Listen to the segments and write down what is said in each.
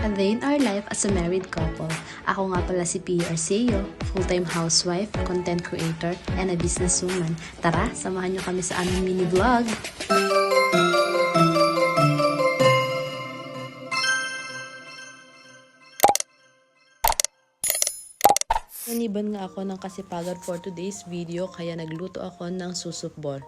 A Day in Our Life as a Married Couple. Ako nga pala si Pia Arceo, full-time housewife, content creator, and a businesswoman. Tara, samahan nyo kami sa aming mini vlog! Naniban nga ako ng kasipagan for today's video kaya nagluto ako ng susup ball.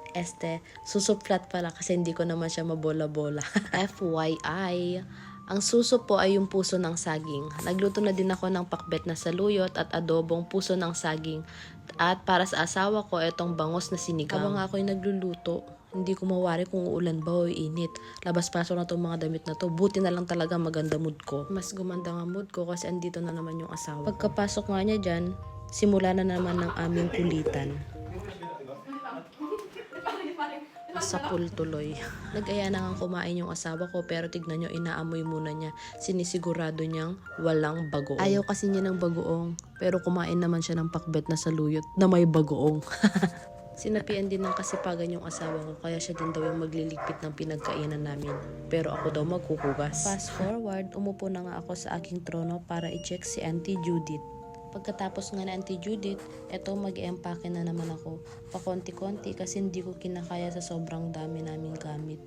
Susup flat pala kasi hindi ko naman siya mabola-bola. FYI, ang susup po ay yung puso ng saging. Nagluto na din ako ng pakbet na saluyot at adobong puso ng saging. At para sa asawa ko, itong bangos na sinigang. Habang ako'y nagluluto, hindi ko mawari kung uulan ba o init. Labas-pasok na itong mga damit na to. Buti na lang talaga maganda mood ko. Mas gumanda nga mood ko kasi andito na naman yung asawa. Pagkapasok nga niya dyan, simula na naman ng aming kulitan. Sa pool tuloy. Nag-aya na nga kumain yung asawa ko pero tignan nyo, inaamoy muna niya. Sinisigurado niyang walang bagoong. Ayaw kasi niya ng bagoong pero kumain naman siya ng pakbet na saluyot na may bagoong. Sinapian din ng kasipagan yung asawa ko kaya siya din daw yung magliligpit ng pinagkainan namin. Pero ako daw magkukugas. Fast forward, umupo na nga ako sa aking trono para i-check si Auntie Judith. Pagkatapos nga na Auntie Judith, eto mag-e-empake na naman ako. Pakonti-konti kasi hindi ko kinakaya sa sobrang dami naming gamit.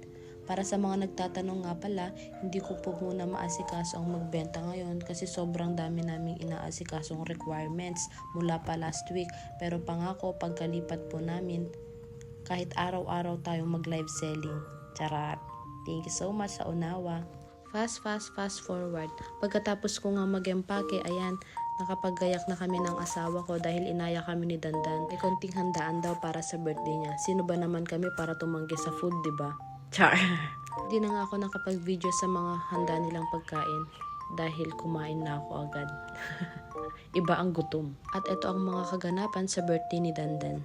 Para sa mga nagtatanong nga pala, hindi ko po muna maasikaso ang magbenta ngayon kasi sobrang dami naming inaasikasong requirements mula pa last week. Pero pangako, pagkalipat po namin, kahit araw-araw tayong mag-live selling. Charat! Thank you so much sa unawa. Fast forward. Pagkatapos ko nga mag-empake, ayan, nakapaggayak na kami ng asawa ko dahil inaya kami ni Dandan. May konting handaan daw para sa birthday niya. Sino ba naman kami para tumanggi sa food, diba? Char! Di na nga ako nakapag-video sa mga handa nilang pagkain dahil kumain na ako agad. Iba ang gutom. At ito ang mga kaganapan sa birthday ni Dandan.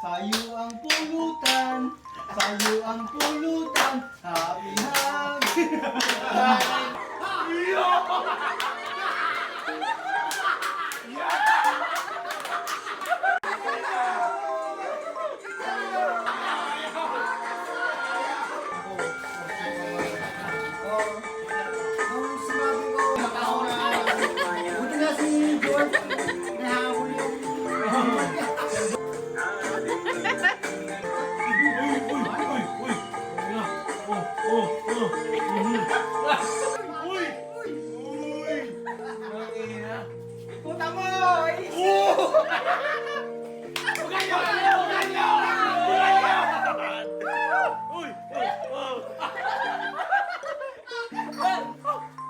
Sayo ang pulutan, sayo ang pulutan, happy happy. Buti na si George, nahabol yung puta mo!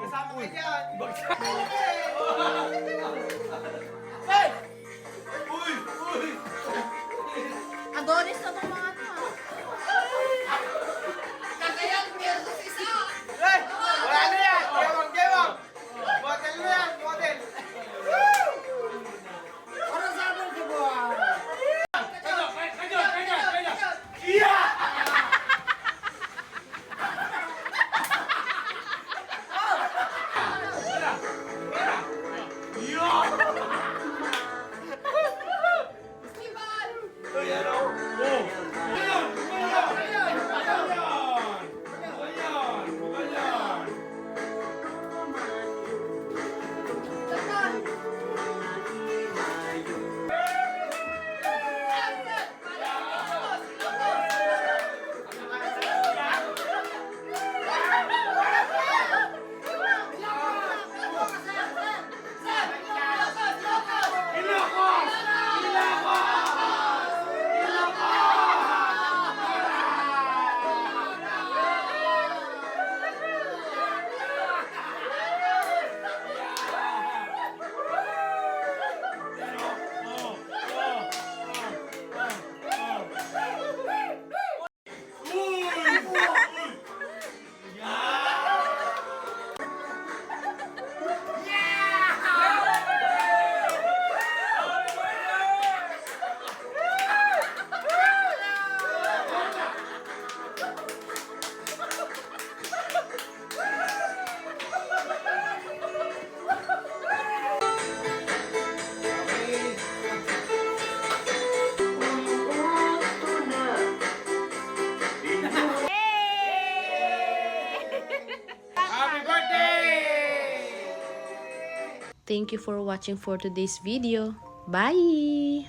Kasama ka dyan! Adonis na itong mga ito. Wala na yan! Gewang! Motel na yan! Motel! Ano sabi ko ba? Happy birthday! Thank you for watching for today's video. Bye!